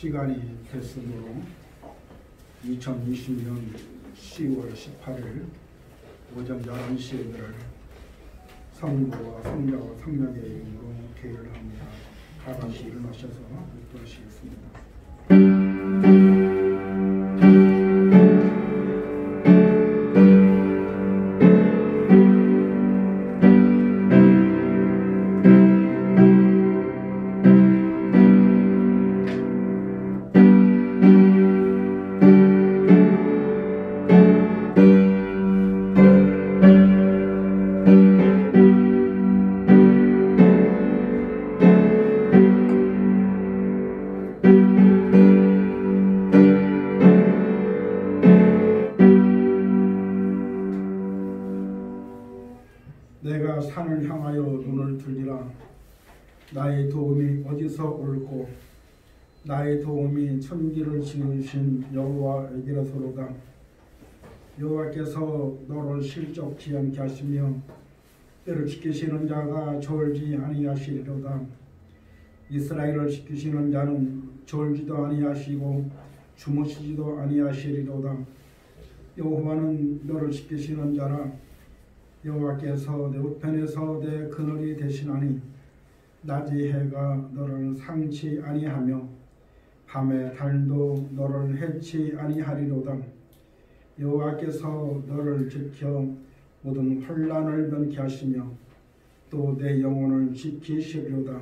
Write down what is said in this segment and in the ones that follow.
시간이 됐으므로 2020년 10월 18일 오전 11시에 늘 성부와 성자와 성령의 이름으로 계를 합니다. 다 같이 일어나셔서 기도하시겠습니다. 내가 산을 향하여 눈을 들리라. 나의 도움이 어디서 올고 나의 도움이 천지를 지으신 여호와에게로서로다. 여호와께서 너를 실족치 않게 하시며 때를 지키시는 자가 졸지 아니하시리로다. 이스라엘을 지키시는 자는 졸지도 아니하시고 주무시지도 아니하시리로다. 여호와는 너를 지키시는 자라. 여호와께서 내 우편에서 내 그늘이 되시나니 낮의 해가 너를 상치 아니하며 밤의 달도 너를 해치 아니하리로다. 여호와께서 너를 지켜 모든 혼란을 면케 하시며 또 내 영혼을 지키시리로다.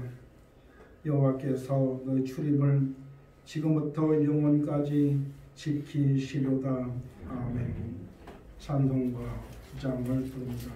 여호와께서 너의 출입을 지금부터 영원까지 지키시리로다. 아멘. 찬송과 주장을 부릅니다.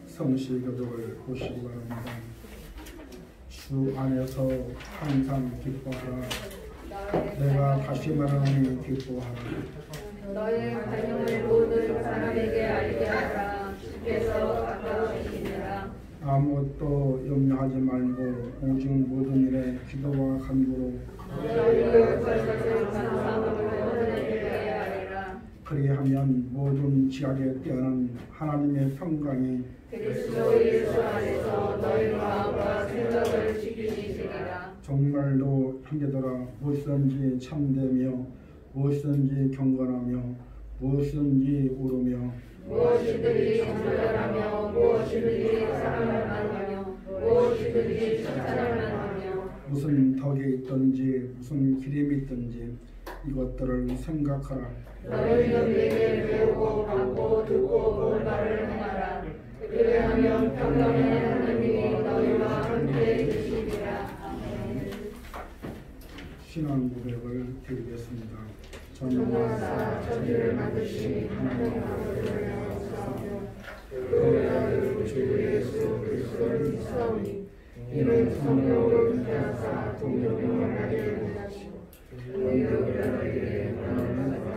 성시 교독을 보시기 바랍니다. 주 안에서 항상 기뻐하라. 내가 다시 말하니 기뻐하라. 너의 관용을 모든 사람에게 알게 하라. 주께서 가까우시니라. 아무것도 염려하지 말고 오직 모든 일에 기도와 간구로 너희를 벌써서 감사함으로 하나님께 아뢰라. 그리하면 모든 모든 지각에 뛰어난 하나님의 평강이 그리스도 예수 안에서 너희 마음과 생각을 지키시리라. 정말로 형제들아, 무엇이든지 참되며 무엇이든지 경건하며 무엇이든지 옳으며 무엇이든지 정결하며 무엇이든지 사랑을 만하며 무엇이든지 칭찬을 만하며 무슨 덕이 있든지 무슨 기림이 있든지 이것들을 생각하라. 너희는 내게 배우고 받고 듣고 본 바를 행하라. 그리하면 평강의 하나님이 너희와 함께 계시리라. 아멘. 신앙 고백을 드리겠습니다. 전능하사 천지를 만드신 하나님 아버지를 영광하며 그 아들 주 예수 그리스도를 믿사오니 이는 성령으로 잉태하사 동정녀 마리아를 낳으시고 은혜로우리에게 하나님과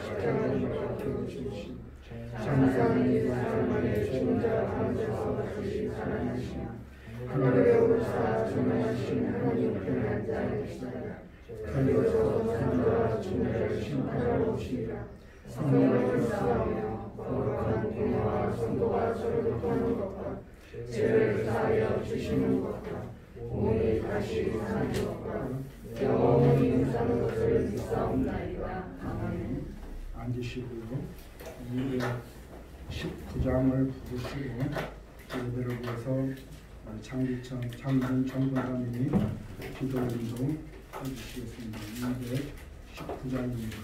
십자가를 받고 주시고 장사는 사람만의 죽은 자 가운데서 다시 살아나시며 하늘에 오르사 전능하신 하나님 편한 자이시니라. 그리고 산자와 죽은 심판하러 오시리라. 성령을 쌓으며 거룩한 공화와 성도가 서로 돕는 것과 죄를 사하여 주시는 것과 몸이 다시 사는 것과 영원히 사는 것을 믿사옵나이다. 아멘. 앉으시고요. 219장을 부르시고 예배를 위해서 장기천 장군 전권사님이 기도 인도 해주시겠습니다. 219장입니다.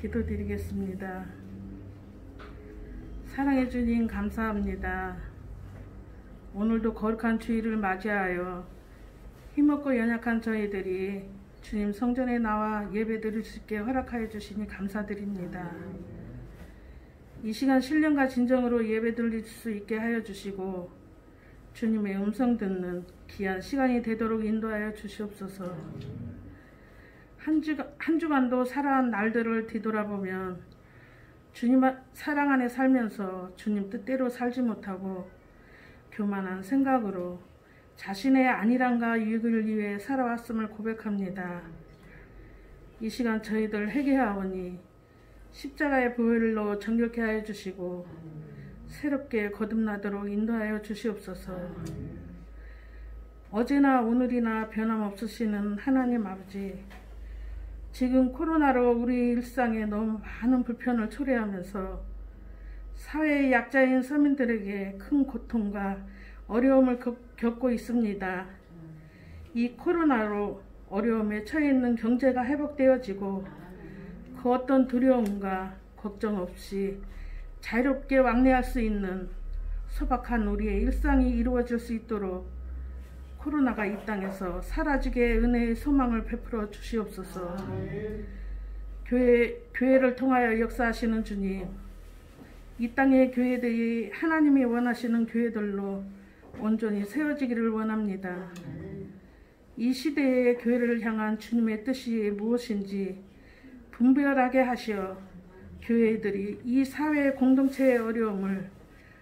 기도드리겠습니다. 사랑해 주님 감사합니다. 오늘도 거룩한 주일을 맞이하여 힘없고 연약한 저희들이 주님 성전에 나와 예배드릴 수 있게 허락하여 주시니 감사드립니다. 이 시간 신령과 진정으로 예배드릴 수 있게 하여 주시고 주님의 음성 듣는 귀한 시간이 되도록 인도하여 주시옵소서. 한 주간도 살아온 날들을 뒤돌아보면 주님 사랑 안에 살면서 주님 뜻대로 살지 못하고 교만한 생각으로 자신의 안일함과 유익을 위해 살아왔음을 고백합니다. 이 시간 저희들 회개하오니 십자가의 보혈로 정결케 하여 주시고 새롭게 거듭나도록 인도하여 주시옵소서. 어제나 오늘이나 변함없으시는 하나님 아버지, 지금 코로나로 우리 일상에 너무 많은 불편을 초래하면서 사회의 약자인 서민들에게 큰 고통과 어려움을 겪고 있습니다. 이 코로나로 어려움에 처해 있는 경제가 회복되어지고 그 어떤 두려움과 걱정 없이 자유롭게 왕래할 수 있는 소박한 우리의 일상이 이루어질 수 있도록 코로나가 이 땅에서 사라지게 은혜의 소망을 베풀어 주시옵소서. 교회를 통하여 역사하시는 주님, 이 땅의 교회들이 하나님이 원하시는 교회들로 온전히 세워지기를 원합니다. 이 시대의 교회를 향한 주님의 뜻이 무엇인지 분별하게 하시어 교회들이 이 사회 공동체의 어려움을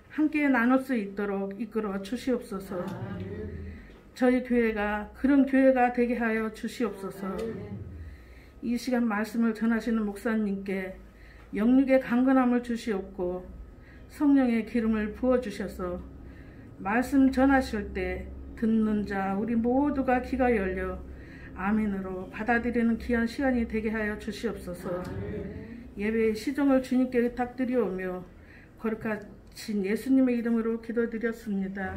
함께 나눌 수 있도록 이끌어 주시옵소서. 저희 교회가 그런 교회가 되게 하여 주시옵소서. 이 시간 말씀을 전하시는 목사님께 영육의 강건함을 주시옵고 성령의 기름을 부어주셔서 말씀 전하실 때 듣는 자 우리 모두가 귀가 열려 아멘으로 받아들이는 귀한 시간이 되게 하여 주시옵소서. 예배의 시종을 주님께 의탁드리오며 거룩하신 예수님의 이름으로 기도드렸습니다.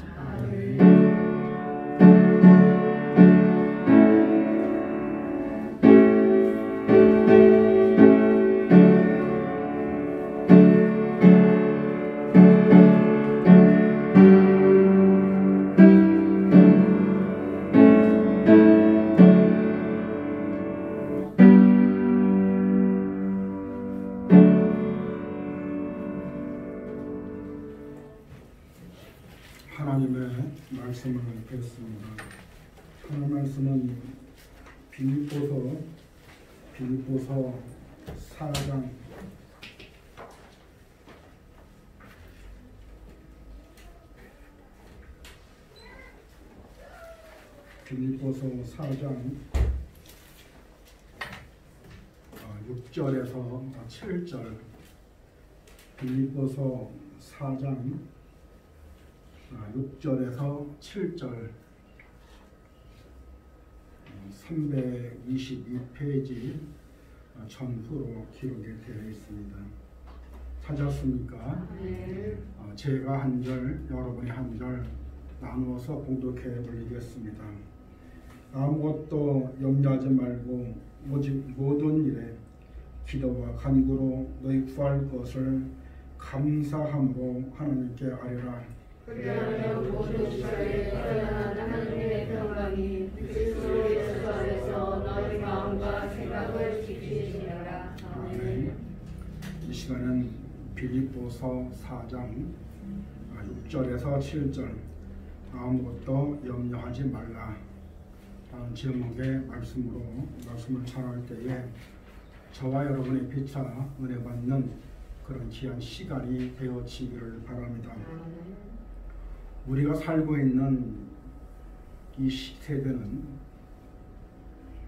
하나님의 말씀을 뵙습니다. 하나님의 말씀은 빌립보서 4장 6절에서 7절, 빌립보서 4장 6절에서 7절, 322페이지 전후로 기록이 되어 있습니다. 찾았습니까? 제가 한 절, 여러분이 한 절 나누어서 봉독해 올리겠습니다. 아무것도 염려하지 말고 오직 모든 일에 기도와 간구로 너희 구할 것을 감사함으로 하나님께 아뢰라. 그리하여 모든 시절에 드러난 하나님의 평강이 그리스도 예수 안에서 너희 마음과 생각을 지키시리라. 아멘. 이 시간은 빌립보서 4장 6절에서 7절, 아무것도 염려하지 말라 라는 제목의 말씀을 전할 때에 저와 여러분의 피차 은혜 받는 그런 귀한 시간이 되어지기를 바랍니다. 우리가 살고 있는 이 세대는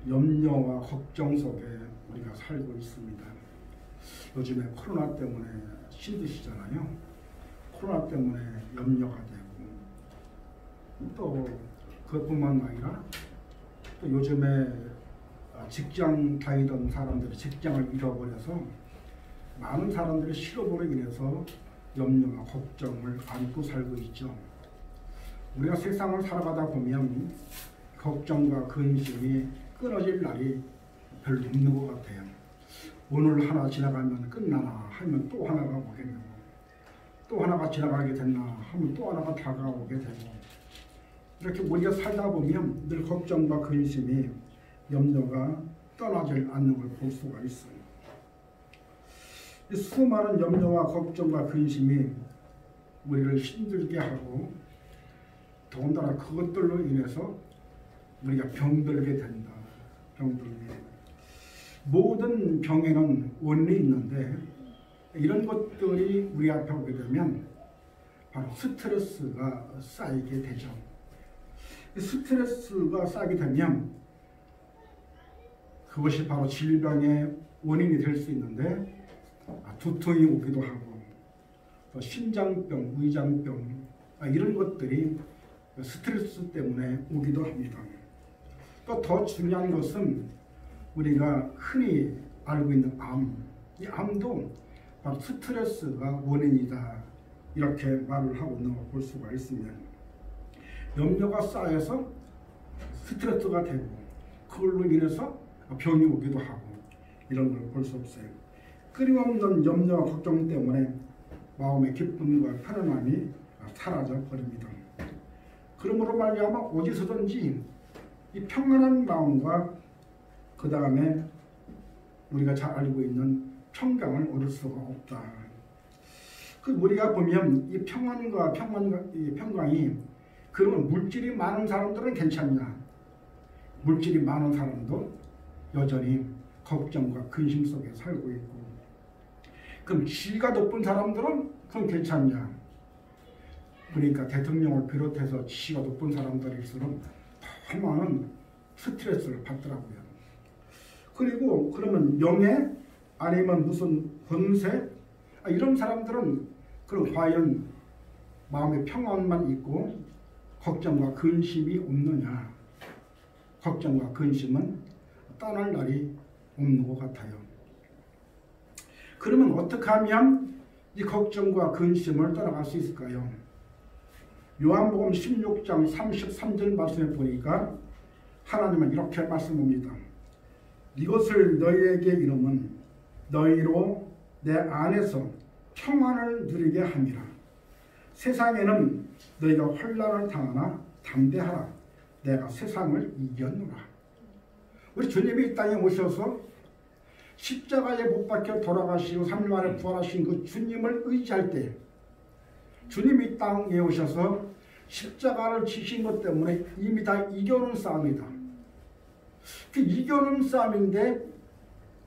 염려와 걱정 속에 우리가 살고 있습니다. 요즘에 코로나 때문에 힘드시잖아요. 코로나 때문에 염려가 되고, 또 그것뿐만 아니라 또 요즘에 직장 다니던 사람들이 직장을 잃어버려서 많은 사람들이 실업으로 인해서 염려와 걱정을 안고 살고 있죠. 우리가 세상을 살아가다 보면 걱정과 근심이 끊어질 날이 별로 없는 것 같아요. 오늘 하나 지나가면 끝나나 하면 또 하나가 오게 되고, 또 하나가 지나가게 됐나 하면 또 하나가 다가오게 되고, 이렇게 우리가 살다 보면 늘 걱정과 근심이, 염려가 떠나지 않는 걸 볼 수가 있어요. 이 수많은 염려와 걱정과 근심이 우리를 힘들게 하고, 더군다나 그것들로 인해서 우리가 병들게 된다. 모든 병에는 원인이 있는데, 이런 것들이 우리 앞에 오게 되면 바로 스트레스가 쌓이게 되죠. 스트레스가 쌓이게 되면 그것이 바로 질병의 원인이 될 수 있는데 두통이 오기도 하고 또 신장병, 위장병 이런 것들이 스트레스 때문에 오기도 합니다. 또 더 중요한 것은 우리가 흔히 알고 있는 암, 이 암도 바로 스트레스가 원인이다 이렇게 말을 하고 있는 걸 볼 수가 있습니다. 염려가 쌓여서 스트레스가 되고 그걸로 인해서 병이 오기도 하고 이런 걸 볼 수 없어요. 끊임없는 염려와 걱정 때문에 마음의 기쁨과 편안함이 사라져 버립니다. 그러므로 말미암아 어디서든지 이 평안한 마음과 그 다음에 우리가 잘 알고 있는 평강을 얻을 수가 없다. 그 우리가 보면 이 평안과 이 평강이 그러면 물질이 많은 사람들은 괜찮냐? 물질이 많은 사람도 여전히 걱정과 근심 속에 살고 있고, 그럼 지위가 높은 사람들은 그럼 괜찮냐? 그러니까 대통령을 비롯해서 지위가 높은 사람들일수록 더 많은 스트레스를 받더라고요. 그리고 그러면 명예 아니면 무슨 권세 이런 사람들은 그럼 과연 마음의 평안만 있고 걱정과 근심이 없느냐? 걱정과 근심은 떠날 날이 없는 것 같아요. 그러면 어떻게 하면 이 걱정과 근심을 떠나갈 수 있을까요? 요한복음 16장 33절 말씀에 보니까 하나님은 이렇게 말씀합니다. 이것을 너희에게 이름은 너희로 내 안에서 평안을 누리게 함이라. 세상에는 너희가 혼란을 당하나 담대하라. 내가 세상을 이겼노라. 우리 주님이 이 땅에 오셔서 십자가에 못 박혀 돌아가시고 3일 만에 부활하신 그 주님을 의지할 때, 주님이 이 땅에 오셔서 십자가를 지신 것 때문에 이미 다 이겨놓은 싸움이다. 그 이겨놓은 싸움인데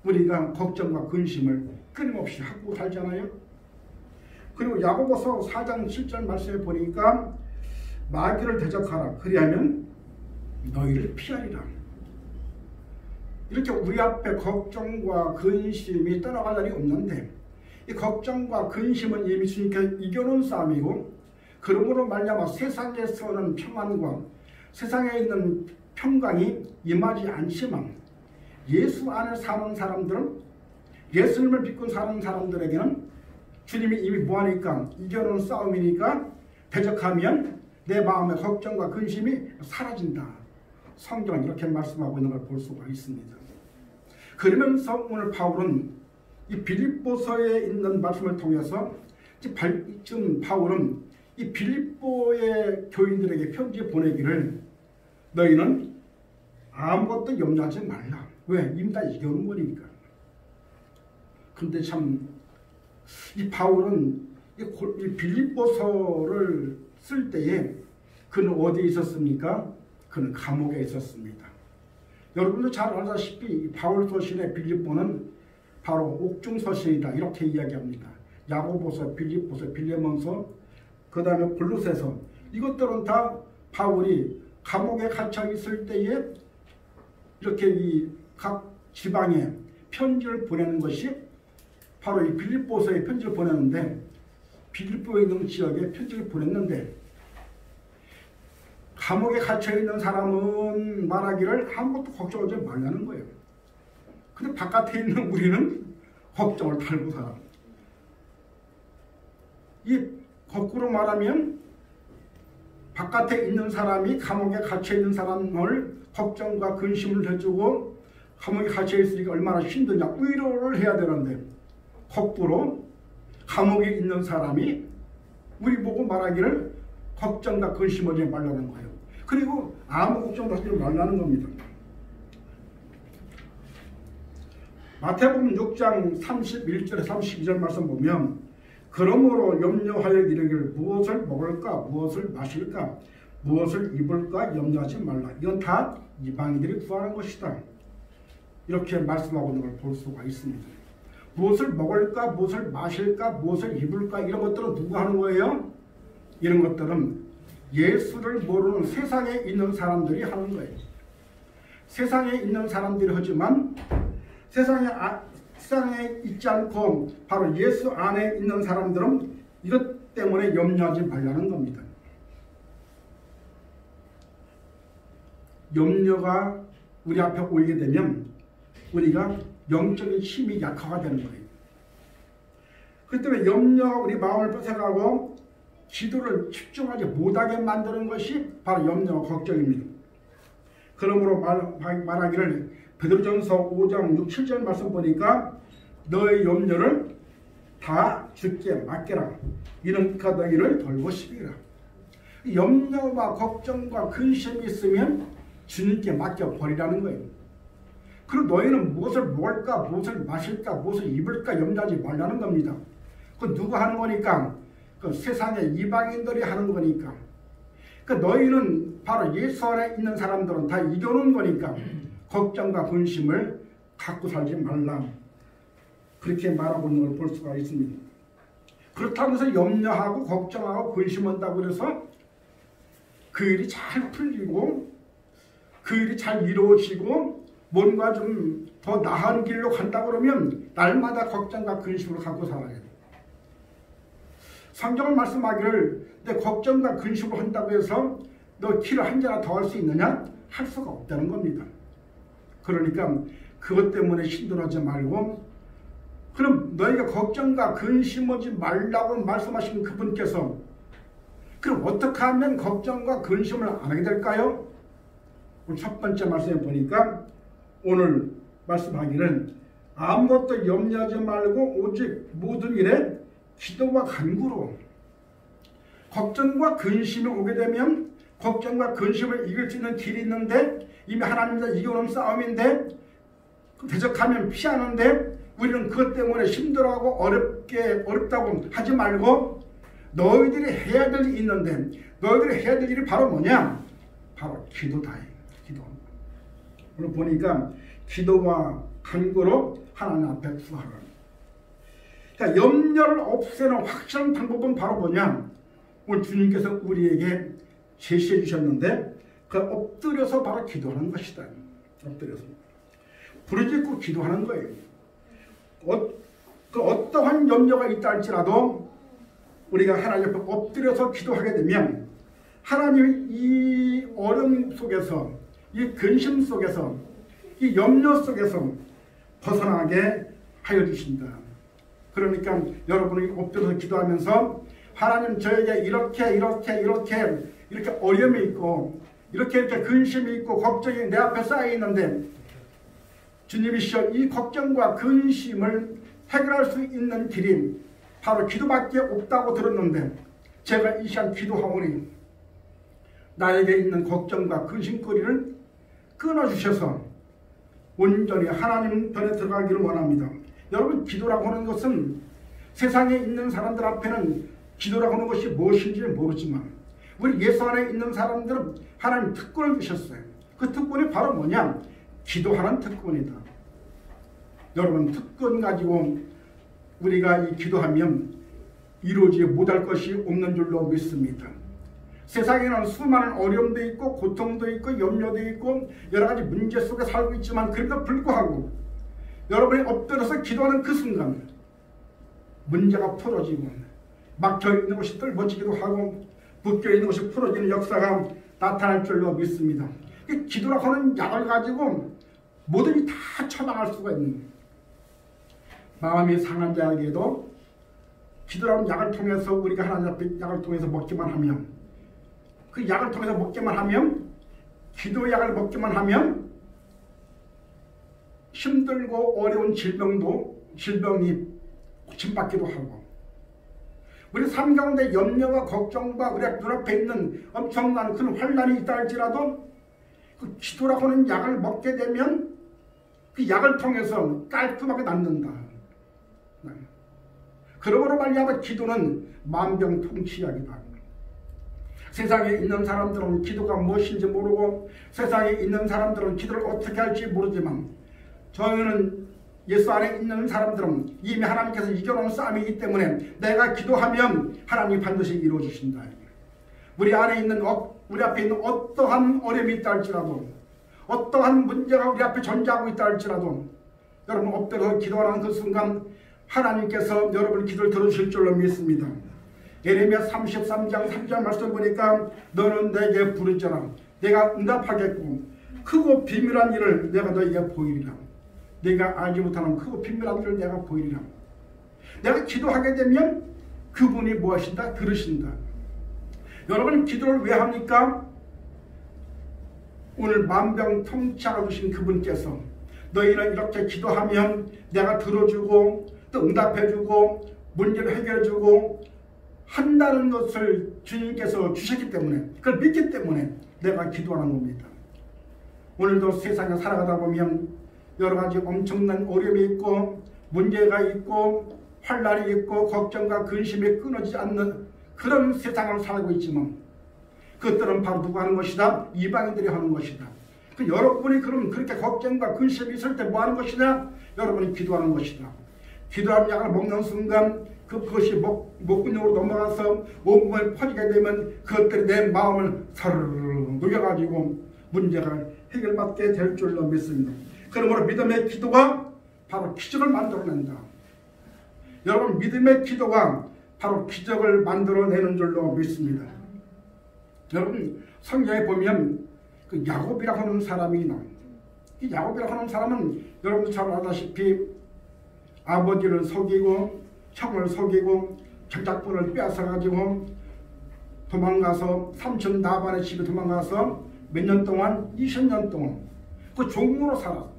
우리가 걱정과 근심을 끊임없이 하고 살잖아요. 그리고 야고보서 4장 7절 말씀에 보니까 마귀를 대적하라. 그리하면 너희를 피하리라. 이렇게 우리 앞에 걱정과 근심이 떠나갈 날이 없는데, 이 걱정과 근심은 이미 주님께 이겨놓은 싸움이고, 그러므로 말미암아 세상에서는 평안과 세상에 있는 평강이 임하지 않지만 예수 안에 사는 사람들은, 예수님을 믿고 사는 사람들에게는 주님이 이미 뭐하니까 이겨놓은 싸움이니까 대적하면 내 마음의 걱정과 근심이 사라진다. 성경은 이렇게 말씀하고 있는 걸 볼 수가 있습니다. 그러면서 오늘 바울은 이 빌립보서에 있는 말씀을 통해서 지금 바울은 이 빌립보의 교인들에게 편지 보내기를 너희는 아무것도 염려하지 말라. 왜? 이미 다 이겨놓은 거니까. 근데 참 이 바울은 이 빌립보서를 쓸 때에 그는 어디에 있었습니까? 그는 감옥에 있었습니다. 여러분도 잘 알다시피 바울 서신의 빌립보는 바로 옥중 서신이다 이렇게 이야기합니다. 야고보서, 빌립보서, 빌레몬서, 그 다음에 골로새서, 이것들은 다 바울이 감옥에 갇혀 있을 때에 이렇게 이 각 지방에 편지를 보내는 것이 바로 이 빌립보서에 편지를 보냈는데, 빌립보에 있는 지역에 편지를 보냈는데 감옥에 갇혀있는 사람은 말하기를 아무것도 걱정하지 말라는 거예요. 근데 바깥에 있는 우리는 걱정을 달고 살아. 이 거꾸로 말하면 바깥에 있는 사람이 감옥에 갇혀있는 사람을 걱정과 근심을 해주고 감옥에 갇혀있으니까 얼마나 힘드냐 위로를 해야 되는데, 거꾸로 감옥에 있는 사람이 우리 보고 말하기를 걱정과 근심을 하지 말라는 거예요. 그리고 아무 걱정도 하지 말라는 겁니다. 마태복음 6장 31절에 32절 말씀 보면 그러므로 염려하여 이르기를 무엇을 먹을까 무엇을 마실까 무엇을 입을까 염려하지 말라. 이건 다 이방인들이 구하는 것이다. 이렇게 말씀하고 있는 걸 볼 수가 있습니다. 무엇을 먹을까 무엇을 마실까 무엇을 입을까 이런 것들은 누가 하는 거예요? 이런 것들은 예수를 모르는 세상에 있는 사람들이 하는 거예요. 세상에 있는 사람들이 하지만 세상에 있지 않고 바로 예수 안에 있는 사람들은 이것 때문에 염려하지 말라는 겁니다. 염려가 우리 앞에 오게 되면 우리가 영적인 힘이 약화가 되는 거예요. 그렇기 때문에 염려가 우리 마음을 뺏어가고 기도를 집중하지 못하게 만드는 것이 바로 염려와 걱정입니다. 그러므로 말하기를 베드로전서 5장 6, 7절 말씀 보니까 너의 염려를 다 주께 맡겨라. 이는 그가 너희를 돌보시리라. 염려와 걱정과 근심이 있으면 주님께 맡겨버리라는 거예요. 그리고 너희는 무엇을 먹을까, 무엇을 마실까, 무엇을 입을까 염려하지 말라는 겁니다. 그 누가 하는 거니까? 그 세상의 이방인들이 하는 거니까. 그 너희는 바로 예수 안에 있는 사람들은 다 이겨놓은 거니까 걱정과 근심을 갖고 살지 말라. 그렇게 말하고 있는 걸 볼 수가 있습니다. 그렇다고 해서 염려하고 걱정하고 근심한다고 해서 그 일이 잘 풀리고 그 일이 잘 이루어지고 뭔가 좀 더 나은 길로 간다고 그러면 날마다 걱정과 근심을 갖고 살아야 돼요. 성경은 말씀하기를 내 걱정과 근심을 한다고 해서 너 키를 한 잔이나 더 할 수 있느냐? 할 수가 없다는 겁니다. 그러니까 그것 때문에 힘들어하지 말고 그럼 너희가 걱정과 근심하지 말라고 말씀하신 그분께서 그럼 어떻게 하면 걱정과 근심을 안 하게 될까요? 오늘 첫 번째 말씀에 보니까 오늘 말씀하기를 아무것도 염려하지 말고 오직 모든 일에 기도와 간구로 걱정과 근심이 오게 되면 걱정과 근심을 이길 수 있는 길이 있는데 이미 하나님과 이겨놓은 싸움인데 대적하면 피하는데 우리는 그것 때문에 힘들어하고 어렵다고 하지 말고 너희들이 해야 될 일이 있는데 너희들이 해야 될 일이 바로 뭐냐? 바로 기도다. 기도. 오늘 보니까 기도와 간구로 하나님 앞에 구하라. 그러니까 염려를 없애는 확실한 방법은 바로 뭐냐? 오늘 주님께서 우리에게 제시해 주셨는데 그 엎드려서 바로 기도하는 것이다. 엎드려서 부르짖고 기도하는 거예요. 어떠한 염려가 있다 할지라도 우리가 하나님 앞에 엎드려서 기도하게 되면 하나님이 이 어려움 속에서 이 근심 속에서 이 염려 속에서 벗어나게 하여 주신다. 그러니까 여러분이 엎드려서 기도하면서 하나님 저에게 이렇게 어려움이 있고 이렇게 근심이 있고 걱정이 내 앞에 쌓여 있는데 주님이시여 이 걱정과 근심을 해결할 수 있는 길이 바로 기도밖에 없다고 들었는데 제가 이 시간 기도하오니 나에게 있는 걱정과 근심거리를 끊어주셔서 온전히 하나님 편에 들어가기를 원합니다. 여러분 기도라고 하는 것은 세상에 있는 사람들 앞에는 기도라고 하는 것이 무엇인지 모르지만 우리 예수 안에 있는 사람들은 하나님 특권을 주셨어요. 그 특권이 바로 뭐냐? 기도하는 특권이다. 여러분 특권 가지고 우리가 이 기도하면 이루어지지 못할 것이 없는 줄로 믿습니다. 세상에는 수많은 어려움도 있고 고통도 있고 염려도 있고 여러 가지 문제 속에 살고 있지만 그래도 불구하고 여러분이 엎드려서 기도하는 그 순간 문제가 풀어지고 막혀있는 것이 뚫어지기도 하고 묶여있는 것이 풀어지는 역사가 나타날 줄로 믿습니다. 기도라고 하는 약을 가지고 뭐든지 다 처방할 수가 있는 마음이 상한 자에게도 기도라는 약을 통해서 우리가 하나님 앞에 약을 통해서 먹기만 하면 그 약을 통해서 먹기만 하면 기도 약을 먹기만 하면 힘들고 어려운 질병이 고침받기도 하고 우리 삶 가운데 염려와 걱정과 우리 눈앞에 있는 엄청난 큰 환난이 있다 할지라도 그 기도라고 하는 약을 먹게 되면 그 약을 통해서 깔끔하게 낫는다. 그러므로 말미암아 기도는 만병통치약이다. 세상에 있는 사람들은 기도가 무엇인지 모르고 세상에 있는 사람들은 기도를 어떻게 할지 모르지만 저희는 예수 안에 있는 사람들은 이미 하나님께서 이겨놓은 싸움이기 때문에 내가 기도하면 하나님이 반드시 이루어주신다. 우리 앞에 있는 어떠한 어려움이 있다 할지라도 어떠한 문제가 우리 앞에 존재하고 있다 할지라도 여러분 엎드려서 기도하는 그 순간 하나님께서 여러분 기도를 들어주실 줄로 믿습니다. 예레미야 33장 3절 말씀 보니까 너는 내게 부르짖어라 내가 응답하겠고 크고 비밀한 일을 내가 너에게 보이리라. 내가 알지 못하는 크고 비밀한 일을 내가 보이리라. 내가 기도하게 되면 그분이 무엇인가 들으신다. 여러분 기도를 왜 합니까? 오늘 만병통치하고 계신 그분께서 너희는 이렇게 기도하면 내가 들어주고 또 응답해주고 문제를 해결해주고 한다는 것을 주님께서 주셨기 때문에 그걸 믿기 때문에 내가 기도하는 겁니다. 오늘도 세상에 살아가다 보면 여러 가지 엄청난 어려움이 있고 문제가 있고 환난이 있고 걱정과 근심이 끊어지지 않는 그런 세상을 살고 있지만 그것들은 바로 누가 하는 것이다? 이방인들이 하는 것이다. 여러분이 그럼 그렇게 걱정과 근심이 있을 때 뭐 하는 것이냐? 여러분이 기도하는 것이다. 기도하는 약을 먹는 순간 그것이 목구멍으로 넘어가서 온몸에 퍼지게 되면 그것들이 내 마음을 사르르 녹여가지고 문제가 해결받게 될 줄로 믿습니다. 그러므로 믿음의 기도가 바로 기적을 만들어낸다. 여러분 믿음의 기도가 바로 기적을 만들어내는 줄로 믿습니다. 여러분 성경에 보면 그 야곱이라고 하는 사람이 나옵니다. 이 야곱이라고 하는 사람은 여러분도 잘 아다시피 아버지를 속이고 형을 속이고 장작분을 빼앗아가지고 도망가서 삼촌 나반의 집에 도망가서 몇 년 동안 20년 동안 그 종으로 살았어.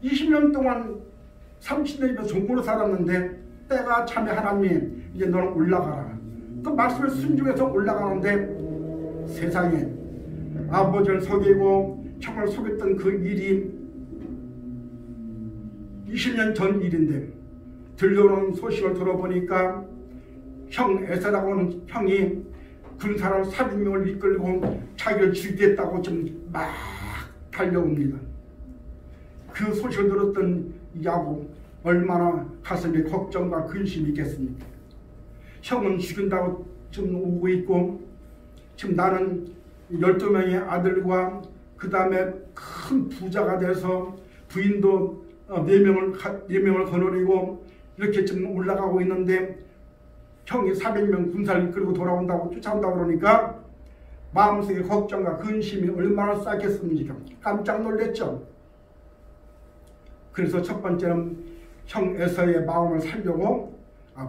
20년 동안 삼촌의 집에 종으로 살았는데 때가 참에 하나님이 이제 너는 올라가라. 그 말씀을 순종해서 올라가는데 세상에 아버지를 속이고 형을 속였던 그 일이 20년 전 일인데 들려오는 소식을 들어보니까 형 에사라고 하는 형이 군사를 400명을 이끌고 자기를 죽이겠다고 좀 막 달려옵니다. 그 소식을 들었던 야곱 얼마나 가슴에 걱정과 근심이 있겠습니까? 형은 죽인다고 지금 오고 있고 지금 나는 12명의 아들과 그 다음에 큰 부자가 돼서 부인도 4명을 거느리고 이렇게 지금 올라가고 있는데 형이 400명 군사를 이끌고 돌아온다고 쫓아온다고 그러니까 마음속에 걱정과 근심이 얼마나 쌓였겠습니까? 깜짝 놀랐죠. 그래서 첫 번째는 형 에서의 마음을 살려고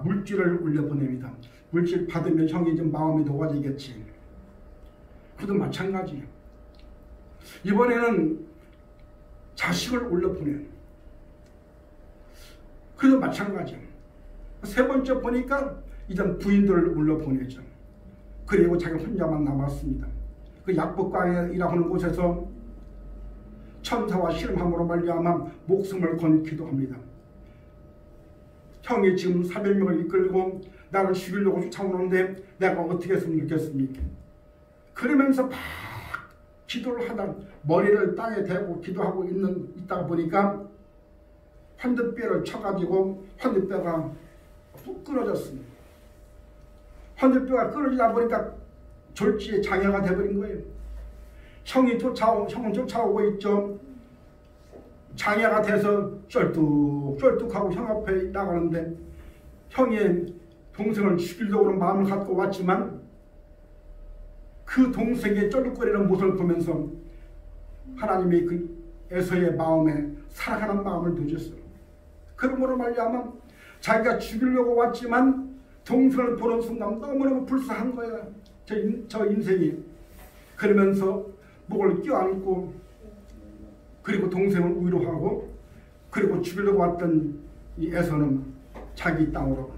물질을 올려보냅니다. 물질 받으면 형이 좀 마음이 녹아지겠지. 그도 마찬가지예요. 이번에는 자식을 올려보내요. 그도 마찬가지예요. 세 번째 보니까 이젠 부인들을 올려보내죠. 그리고 자기 혼자만 남았습니다. 그 약복강이라고 하는 곳에서 천사와 씨름함으로 말미암아 목숨을 건기도 합니다. 형이 지금 400명을 이끌고 나를 죽이려고 쫓아오는데 내가 어떻게 했으면 좋겠습니까? 그러면서 막 기도를 하다 머리를 땅에 대고 기도하고 있다가 보니까 환들뼈를 쳐가지고 환들뼈가 뚝 끊어졌습니다. 환들뼈가 끊어지다 보니까 졸지에 장애가 돼버린 거예요. 형은 쫓아오고 있죠. 장애가 돼서 쩔뚝쩔뚝하고 형 앞에 나가는데 형의 동생을 죽이려고 마음을 갖고 왔지만 그 동생의 쩔뚝거리는 모습을 보면서 하나님이 그 에서의 마음에 사랑하는 마음을 두셨어요. 그러므로 말미암아 자기가 죽이려고 왔지만 동생을 보는 순간 너무너무 불쌍한 거야. 저 인생이. 그러면서 목을 껴안고 그리고 동생을 위로하고 그리고 죽이려고 왔던 이 에서는 자기 땅으로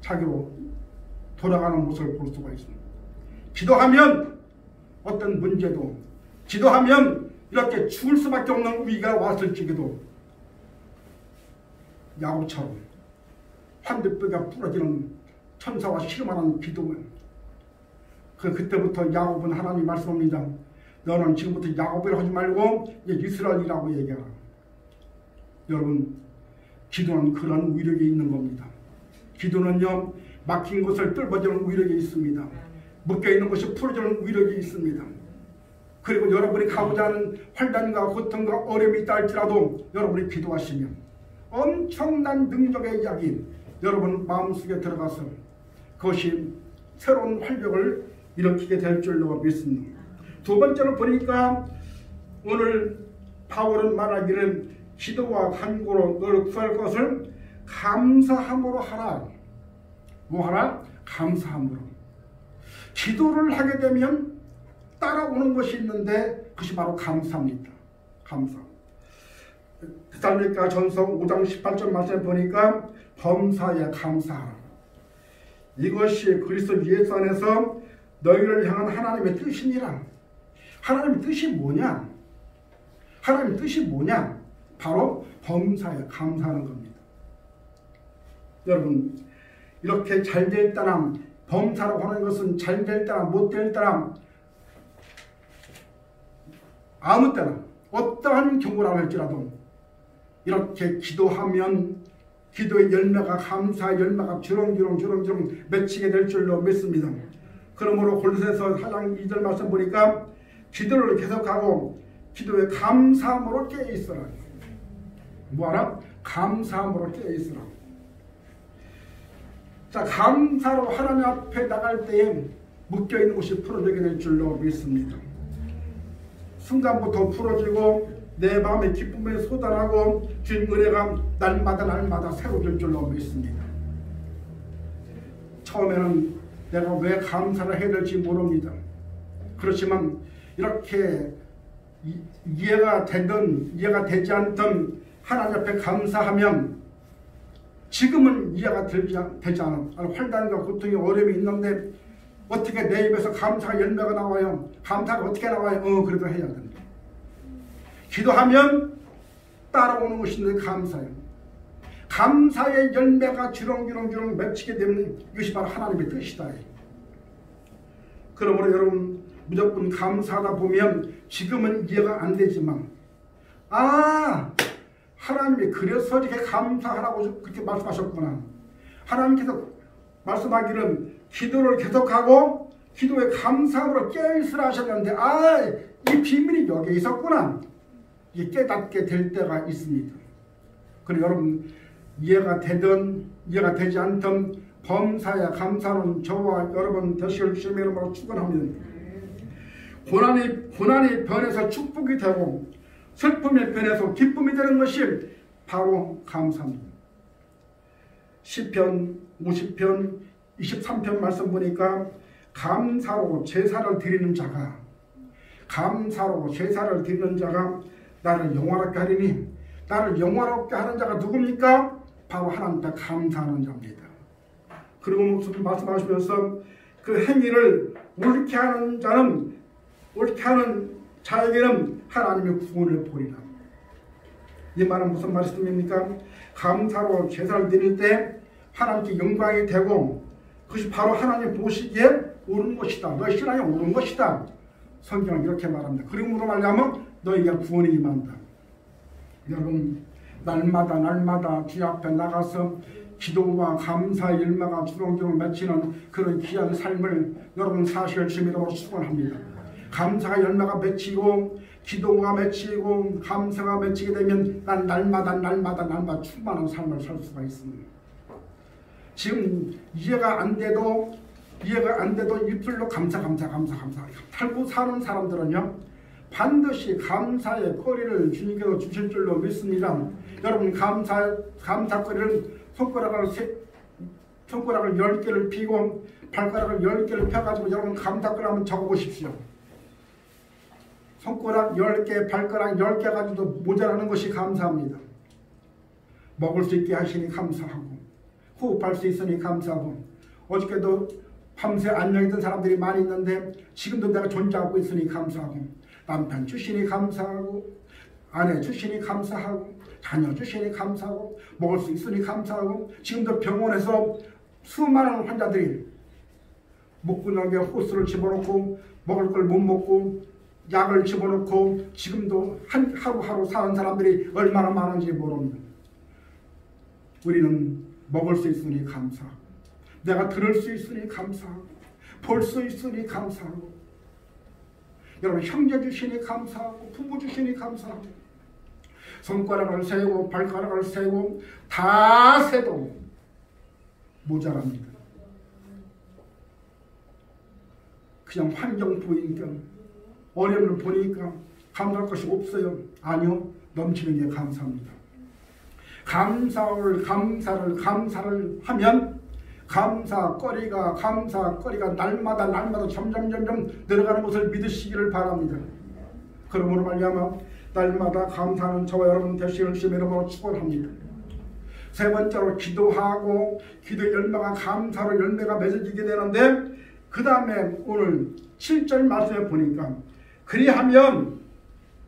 자기로 돌아가는 모습을 볼 수가 있습니다. 기도하면 어떤 문제도 기도하면 이렇게 죽을 수밖에 없는 위기가 왔을지라도 야곱처럼 환들뼈가 부러지는 천사와 씨름하는 기도는 그때부터 야곱은 하나님 말씀합니다. 너는 지금부터 야곱이라고 하지 말고 이제 이스라엘이라고 얘기하라. 여러분 기도는 그런 위력이 있는 겁니다. 기도는요 막힌 것을 뚫어주는 위력이 있습니다. 묶여있는 것이 풀어주는 위력이 있습니다. 그리고 여러분이 가고자 하는 환난과 고통과 어려움이 있다 할지라도 여러분이 기도하시면 엄청난 능력의 이야기 여러분 마음속에 들어가서 그것이 새로운 활력을 일으키게 될 줄로 믿습니다. 두 번째로 보니까 오늘 바울은 말하기를 기도와 간구로 너를 구할 것을 감사함으로 하라. 뭐 하라? 감사함으로. 기도를 하게 되면 따라오는 것이 있는데 그것이 바로 감사입니다. 감사. 데살로니가 전서 5장 18절 말씀에 보니까 범사에 감사하라. 이것이 그리스도 예수 안에서 너희를 향한 하나님의 뜻이니라. 하나님의 뜻이 뭐냐? 하나님의 뜻이 뭐냐? 바로 범사에 감사하는 겁니다. 여러분, 이렇게 잘 될 때나 범사라고 하는 것은 잘 될 때나 못 될 때나 아무 때나 어떠한 경우라 할지라도 이렇게 기도하면 기도의 열매가 감사의 열매가 주렁주렁 맺히게 될 줄로 믿습니다. 그러므로 골로새서 4장 2절 말씀 보니까 기도를 계속하고 기도에 감사함으로 깨어있으라. 뭐하라? 감사함으로 깨어있으라. 자, 감사로 하나님 앞에 나갈 때에 묶여있는 것이 풀어지게 될 줄로 믿습니다. 순간부터 풀어지고 내 마음의 기쁨에 쏟아나고 주님 은혜가 날마다 새로워질 줄로 믿습니다. 처음에는 내가 왜 감사를 해야 될지 모릅니다. 그렇지만 이렇게 이해가 되든 이해가 되지 않든 하나님 앞에 감사하면 지금은 이해가 되지 않은 환난과 고통이 어려움이 있는데 어떻게 내 입에서 감사가 열매가 나와요? 감사가 어떻게 나와요? 그래도 해야 된다. 기도하면 따라오는 것이 있는데 감사예요. 감사의 열매가 주렁주렁 맺히게 되면 이것이 바로 하나님의 뜻이다. 그러므로 여러분 무조건 감사하다 보면 지금은 이해가 안 되지만 하나님이 그래서 이렇게 감사하라고 그렇게 말씀하셨구나. 하나님께서 말씀하기를 기도를 계속하고 기도에 감사함으로 깨어있으라 하셨는데 이 비밀이 여기에 있었구나. 이게 깨닫게 될 때가 있습니다. 그리고 여러분 이해가 되든 이해가 되지 않든 범사에 감사는 저와 여러분 되시길 주님의 이름으로 축원합니다. 고난이 변해서 축복이 되고 슬픔이 변해서 기쁨이 되는 것이 바로 감사입니다. 시편 50편 23편 말씀 보니까 감사로 제사를 드리는 자가 나를 영화롭게 하리니 나를 영화롭게 하는 자가 누굽니까? 바로 하나님께 감사하는 자입니다. 그리고 말씀하시면서 그 행위를 옳게 하는 자에게는 하나님의 구원을 보리라. 이 말은 무슨 말씀입니까? 감사로 제사를 드릴 때 하나님께 영광이 되고 그것이 바로 하나님 보시기에 옳은 것이다. 너희 신앙이 옳은 것이다. 성경은 이렇게 말합니다. 그러므로 말하면 너희가 구원이 임한다. 여러분 날마다 주의 앞에 나가서 기도와 감사의 열매가 주렁주렁 맺히는 그런 귀한 삶을 여러분 사실 주님으로 축원합니다. 감사가 열매가 맺히고 기도가 맺히고 감사가 맺히게 되면 난 날마다 충만한 삶을 살 수가 있습니다. 지금 이해가 안 돼도 입술로 감사 살고 사는 사람들은요 반드시 감사의 거리를 주님께서 주실 줄로 믿습니다. 여러분 감사거리를 손가락을 10개를 펴고 발가락을 10개를 펴가지고 여러분 감사거리 한번 적어보십시오. 손가락 10개 발가락 10개 가지고 모자라는 것이 감사합니다. 먹을 수 있게 하시니 감사하고 호흡할 수 있으니 감사하고 어저께도 밤새 안녕했던 사람들이 많이 있는데 지금도 내가 존재하고 있으니 감사하고 남편 주시니 감사하고 아내 주시니 감사하고 자녀 주시니 감사하고 먹을 수 있으니 감사하고 지금도 병원에서 수많은 환자들이 목구멍에 호스를 집어넣고 먹을 걸 못 먹고 약을 집어넣고 지금도 하루하루 사는 사람들이 얼마나 많은지 모릅니다. 우리는 먹을 수 있으니 감사하고 내가 들을 수 있으니 감사하고 볼 수 있으니 감사하고 여러분 형제 주시니 감사하고 부부 주시니 감사하고 손가락을 세고 발가락을 세고 다 세도 모자랍니다. 그냥 환경 보이니까 어려움을 보니까 감사할 것이 없어요. 아니요. 넘치는 게 감사합니다. 감사를 하면 감사거리가 날마다 점점 늘어가는 것을 믿으시기를 바랍니다. 그러므로 말미암아 날마다 감사하는 저와 여러분 되시기를 주님의 이름으로 축원합니다. 세 번째로 기도하고 기도 열매가 감사로 열매가 맺어지게 되는데 그 다음에 오늘 7절 말씀에 보니까 그리하면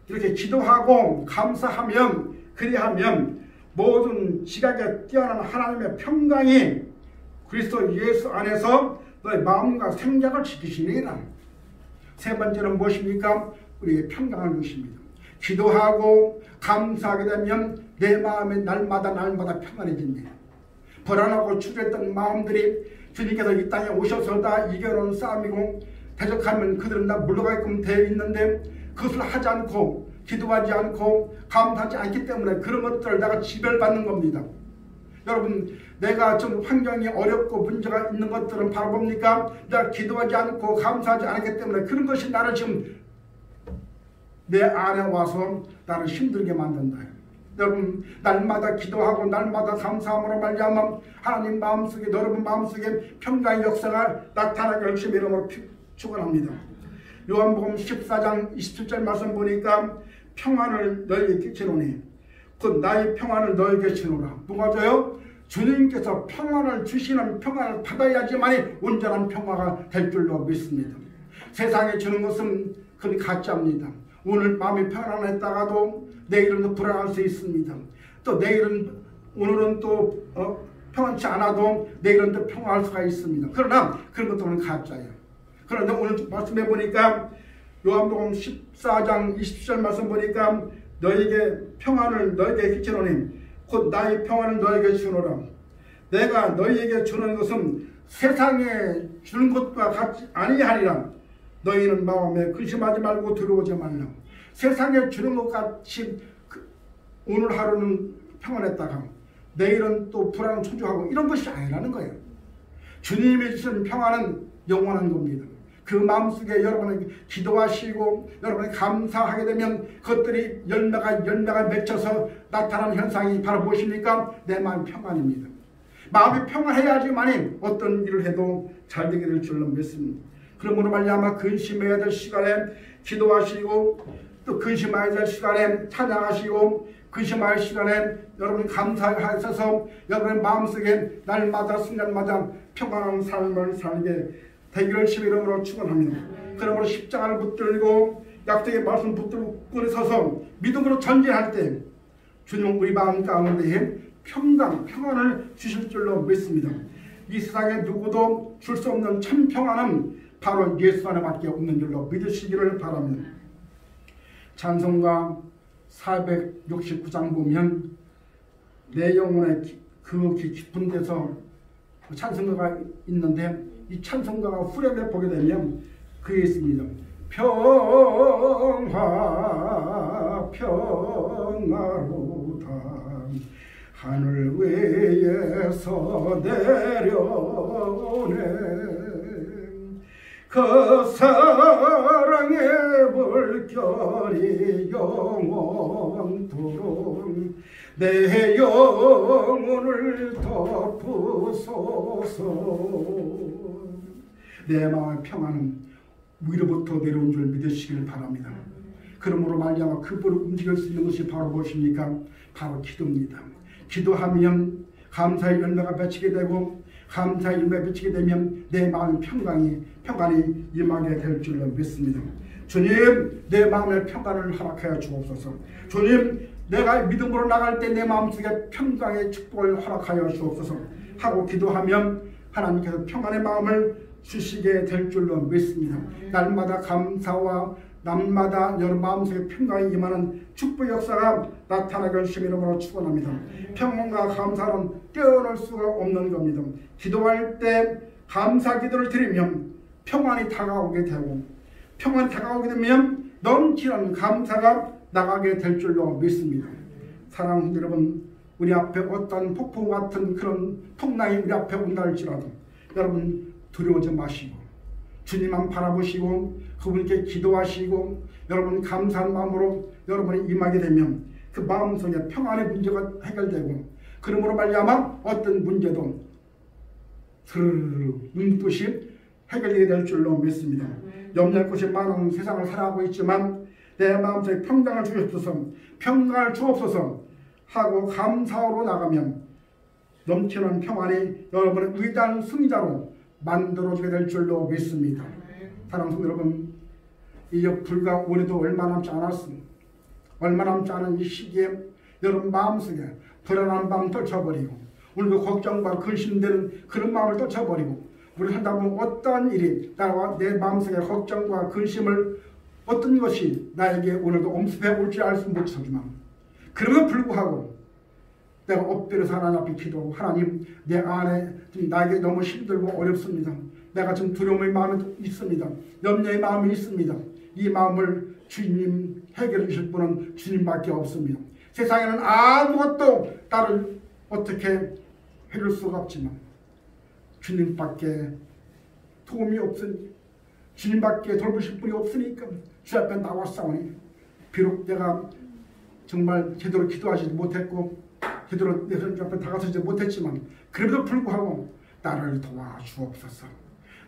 이렇게 기도하고 감사하면 그리하면 모든 지각에 뛰어난 하나님의 평강이 그리스도 예수 안에서 너의 마음과 생각을 지키시니라. 세 번째는 무엇입니까? 우리에게 평강을 주십니다. 기도하고 감사하게 되면 내 마음이 날마다 평안해집니다. 불안하고 추리했던 마음들이 주님께서 이 땅에 오셔서 다 이겨놓은 싸움이고 대적하면 그들은 다 물러가게끔 되어 있는데 그것을 하지 않고 기도하지 않고 감사하지 않기 때문에 그런 것들을 내가 지배받는 겁니다. 여러분 내가 좀 환경이 어렵고 문제가 있는 것들은 바로 뭡니까? 내가 기도하지 않고 감사하지 않았기 때문에 그런 것이 나를 지금 내 안에 와서 나를 힘들게 만든다. 여러분 날마다 기도하고 날마다 감사함으로 말미암아 하나님 마음속에 여러분 마음속에 평강의 역사가 나타나게 주님 이름으로 축원합니다. 요한복음 14장 27절 말씀 보니까 평안을 너희에게 끼치노니 곧 나의 평안을 너희에게 주노라. 누가 줘요? 주님께서 평안을 주시는 평안을 받아야지만이 온전한 평화가 될 줄로 믿습니다. 세상에 주는 것은 그건 가짜입니다. 오늘 마음이 평안했다가도 내일은 또 불안할 수 있습니다. 또 오늘은 또 평안치 않아도 내일은 또 평화할 수가 있습니다. 그러나 그런 것들은 가짜예요. 그런데 오늘 말씀해 보니까 요한복음 14장 20절 말씀 보니까 너에게 평안을 너에게 끼치노니 곧 나의 평안을 너에게 주노라. 내가 너희에게 주는 것은 세상에 주는 것과 같지 아니하리라. 너희는 마음에 근심하지 말고 두려워하지 말라. 세상에 주는 것 같이 오늘 하루는 평안했다가 내일은 또 불안을 초조하고 이런 것이 아니라는 거예요. 주님이 주시는 평안은 영원한 겁니다. 그 마음속에 여러분이 기도하시고 여러분이 감사하게 되면 그것들이 열매가 맺혀서 나타나는 현상이 바로 무엇입니까? 내 마음 평안입니다. 마음이 평안해야지만이 어떤 일을 해도 잘 되게 될 줄로 믿습니다. 그러므로 말미암아 근심해야 될 시간에 기도하시고 또 근심해야 될 시간에 찬양하시고 근심할 시간에 여러분이 감사하셔서 여러분의 마음속에 날마다 순간마다 평안한 삶을 살게 되기를 주의 이름으로 축원합니다. 그러므로 십자가를 붙들고 약속의 말씀 붙들고 끈에 서서 믿음으로 전진할 때 주님 우리 마음 가운데에 평안을 주실 줄로 믿습니다. 이 세상에 누구도 줄 수 없는 참 평안은 바로 예수 안에밖에 없는 줄로 믿으시기를 바랍니다. 찬송가 469장 보면 내 영혼의 그 깊은 데서 찬송가가 있는데 이 찬송가가 후렴에 보게 되면 그게 있습니다. 평화로다 하늘 위에서 내려오네 그 사랑의 물결이 영원토록 내 영혼을 덮으소서. 내 마음의 평안은 위로부터 내려온 줄 믿으시길 바랍니다. 그러므로 말미암아 그분을 움직일 수 있는 것이 바로 무엇입니까? 바로 기도입니다. 기도하면 감사의 열매가 맺히게 되고 감사의 열매가 맺히게 되면 내 마음의 평안이 임하게 될 줄로 믿습니다. 주님 내 마음의 평안을 허락하여 주옵소서. 주님 내가 믿음으로 나갈 때 내 마음속에 평강의 축복을 허락하여 주옵소서 하고 기도하면 하나님께서 평안의 마음을 주시게 될 줄로 믿습니다. 날마다 감사와 날마다 여러분 마음속에 평강이 임하는 축복 역사가 나타나게 주시는 이름으로 축원합니다. 평안과 감사는 떼어놓을 수가 없는 겁니다. 기도할 때 감사 기도를 드리면 평안이 다가오게 되고 평안이 다가오게 되면 넘치는 감사가 나가게 될 줄로 믿습니다. 사랑하는 여러분, 우리 앞에 어떤 폭풍 같은 그런 풍랑이 우리 앞에 온다 할지라도 여러분 두려워하지 마시고 주님만 바라보시고 그분께 기도하시고 여러분 감사한 마음으로 여러분이 임하게 되면 그 마음속에 평안의 문제가 해결되고 그러므로 말미암아 어떤 문제도 스르르 눈뜨시 해결되게 될 줄로 믿습니다. 염려할 것이 많은 세상을 살아가고 있지만 내 마음속에 평강을 주옵소서, 평강을 주옵소서 하고 감사로 나가면 넘치는 평안이 여러분의 위대한 승자로 만들어지게 될 줄로 믿습니다. 사랑하는 성도 여러분, 이제 불과 올해도 얼마 남지 않았습니다. 얼마 남지 않은 이 시기에 여러분 마음속에 불안한 마음 떨쳐버리고 오늘도 걱정과 근심되는 그런 마음을 떨쳐버리고 우리 한다면 어떠한 일이 나와 내 마음속에 걱정과 근심을 어떤 것이 나에게 오늘도 엄습해 올지 알 수 못하지만 그럼에도 불구하고 내가 엎드려서 하나님 앞에 기도하고 하나님 내 안에 나에게 너무 힘들고 어렵습니다. 내가 지금 두려움의 마음이 있습니다. 염려의 마음이 있습니다. 이 마음을 주님 해결해 주실 분은 주님밖에 없습니다. 세상에는 아무것도 나를 어떻게 해줄 수가 없지만 주님밖에 도움이 없으니 주님밖에 돌보실 분이 없으니까 주 앞에 나왔사오니 비록 내가 정말 제대로 기도하지 못했고 제대로 내 손 앞에 다가서지 못했지만 그래도 불구하고 나를 도와주옵소서.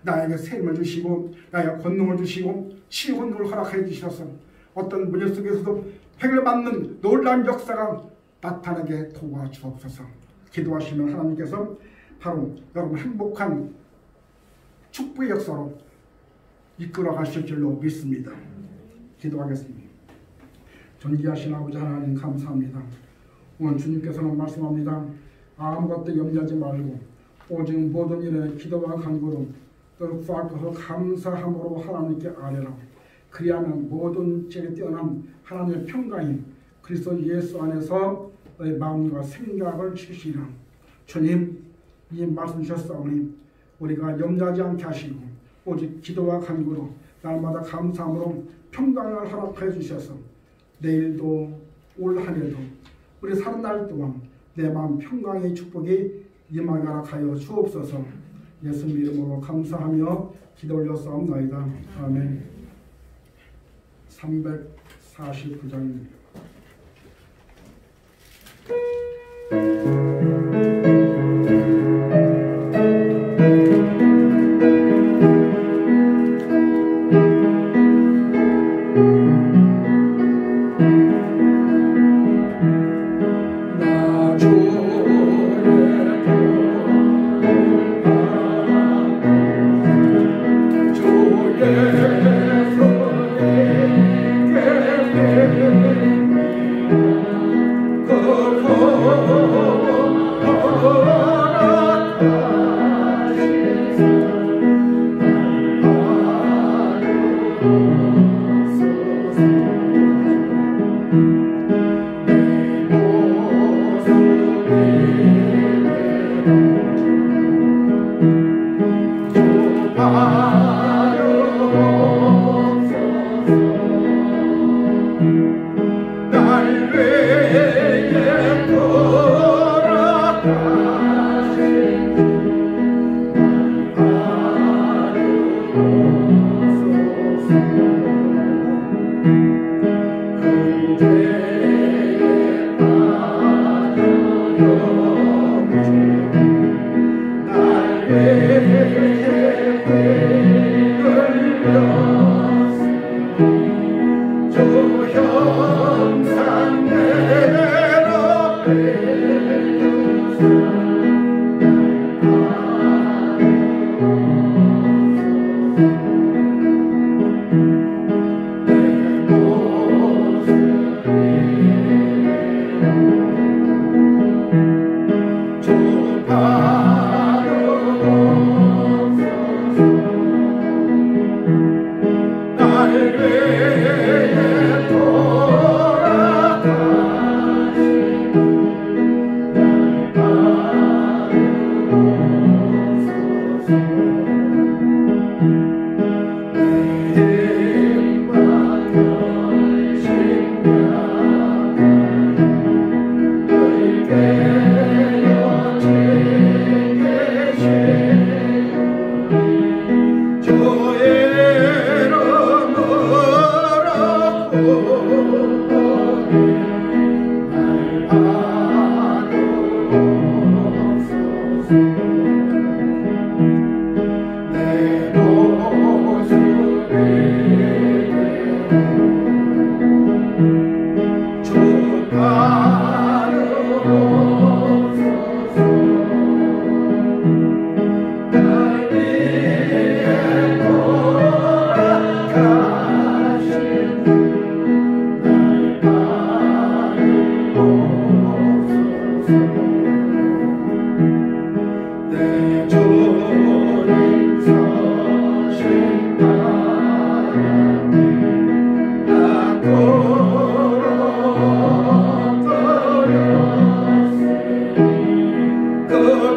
나에게 세임을 주시고 나에게 권능을 주시고 치유 권능을 허락해 주셔서 어떤 문제 속에서도 해결받는 놀라운 역사가 나타나게 도와주옵소서. 기도하시면 하나님께서 바로 여러분 행복한 축복의 역사로 이끌어 가실 줄로 믿습니다. 기도하겠습니다. 존귀하신 아버지 하나님 감사합니다. 오늘 주님께서는 말씀합니다. 아무것도 염려하지 말고 오직 모든 일에 기도와 간구로 또 구할 것을 감사함으로 하나님께 아뢰라. 그리하면 모든 죄에 뛰어난 하나님의 평강이 그리스도 예수 안에서 너의 마음과 생각을 주시리라. 주님 이 말씀 주셨사오니 우리가 염려하지 않게 하시고 오직 기도와 간구로 날마다 감사함으로 평강을 허락해 주셔서 내일도 올 한 해도 우리 사는 날 동안 내 마음 평강의 축복이 임하게 하여 주옵소서. 예수님 이름으로 감사하며 기도 올렸사옵나이다. 아멘. 349장입니다. Oh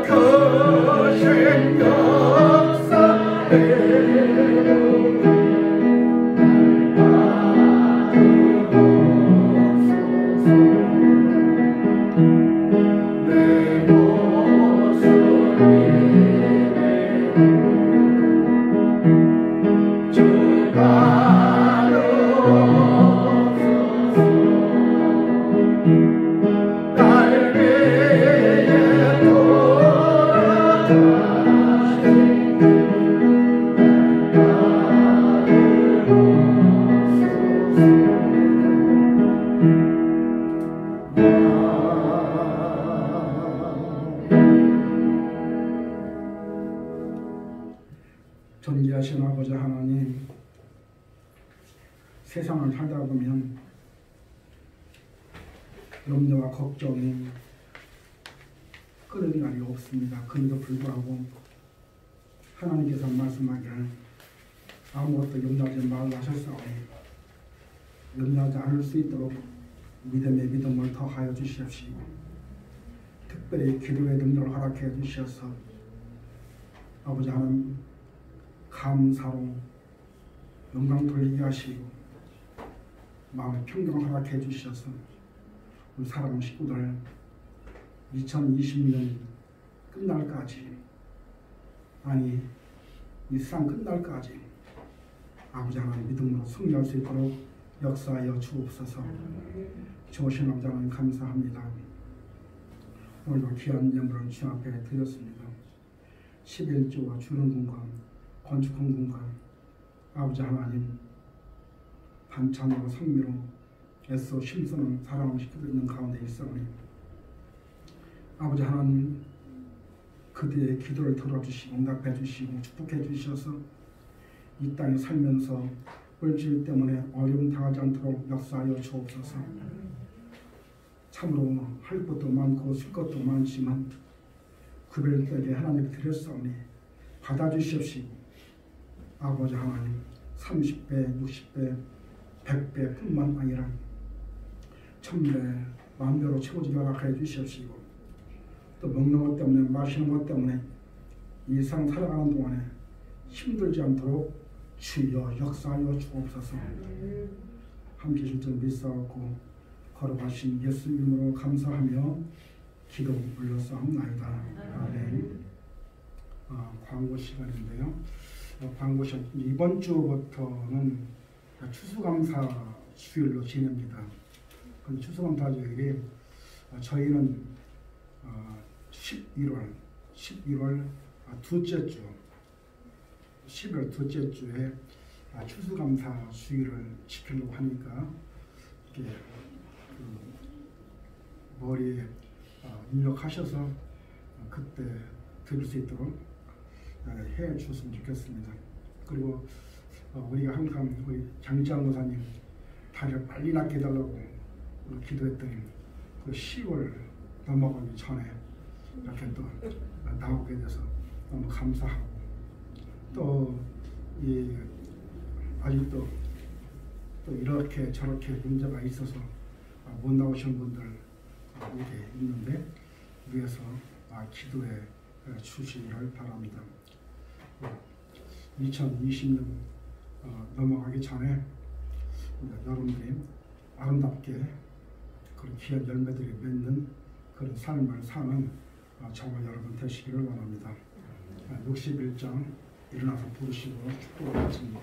거신 역사에 존귀하신 아버지 하나님, 세상을 살다 보면 염려와 걱정이 끊는 날이 없습니다. 그럼에도 불구하고 하나님께서 말씀하기를 아무것도 염려하지 말라 하셨사오니 염려하지 않을 수 있도록 믿음의 믿음을 더하여 주시옵시고 특별히 기도의 능력을 허락해 주셔서 아버지 하나님 감사로 영광 돌리게 하시고 마음의 평정을 허락해 주셔서 우리 사랑하는 식구들 2020년 끝날까지, 아니 이 세상 끝날까지 아버지 하나님 믿음으로 승리할 수 있도록 역사하여 주옵소서. 좋으신 아버지 하나님 감사합니다. 오늘도 귀한 예물을 주 앞에 드렸습니다. 11조와 주는 공간, 건축한 공간, 아버지 하나님 반찬으로 성미로 애써 힘쓰는 사랑하는 식구들 있는 가운데 있사오니 아버지 하나님 그들의 기도를 들어주시고 응답해 주시고 축복해 주셔서 이 땅에 살면서 물질 때문에 어려움 당하지 않도록 역사하여 주옵소서. 참으로 할 것도 많고 쓸 것도 많지만 구별되게 하나님 드렸사오니 받아주시옵시고 아버지 하나님 30배, 60배, 100배 뿐만 아니라 1000배, 10,000배로 채워지게 허락해 주시옵시고 또 먹는 것 때문에 마시는 것 때문에 이 세상 살아가는 동안에 힘들지 않도록 주여 역사하여 주옵소서. 함께 계실 줄 믿사옵고 걸어가신 예수 이름으로 감사하며 기도 올렸사옵나이다. 아멘. 광고 시간인데요. 광고 시간 이번 주부터는 추수감사 주일로 지냅니다. 그 추수감사 주일이 저희는 11월 둘째 주, 11월 둘째 주에 추수감사 주일을 지키려고 하니까 이렇게 머리에 입력하셔서 그때 드릴 수 있도록 해 주셨으면 좋겠습니다. 그리고 우리가 항상 우리 장지한 목사님 다리를 빨리 낫게 해달라고 기도했더니 그 10월 넘어가기 전에 이렇게 또 나오게 돼서 너무 감사하고 또 아직도 또 이렇게 저렇게 문제가 있어서 못 나오신 분들 이렇게 있는데 위에서 기도해 주시기를 바랍니다. 2020년 넘어가기 전에 여러분들이 아름답게 그런 귀한 열매들이 맺는 그런 삶을 사는 저와 여러분 되시기를 원합니다. 61장 일어나서 부르시고 축복을 받습니다.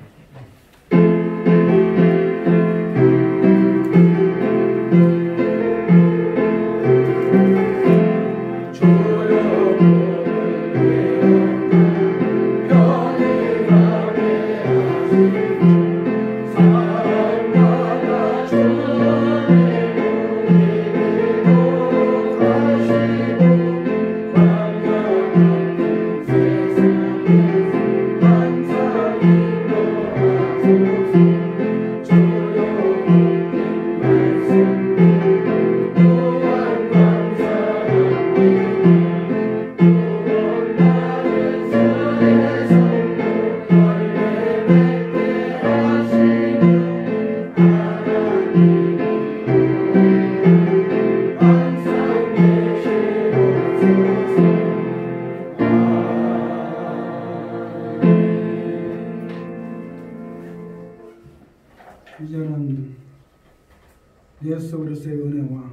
예수 그리스도의 은혜와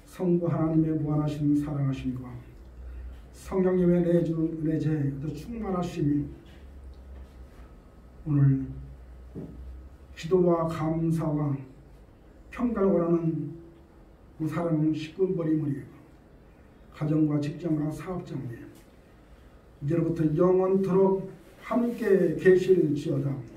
성부 하나님의 무한하신 사랑하심과 성령님의 내주는 은혜제 충만하심이 오늘 기도와 감사와 평강을 원하는 그 사랑하는 식구버리머리 가정과 직장과 사업장에 이제로부터 영원토록 함께 계실지어다.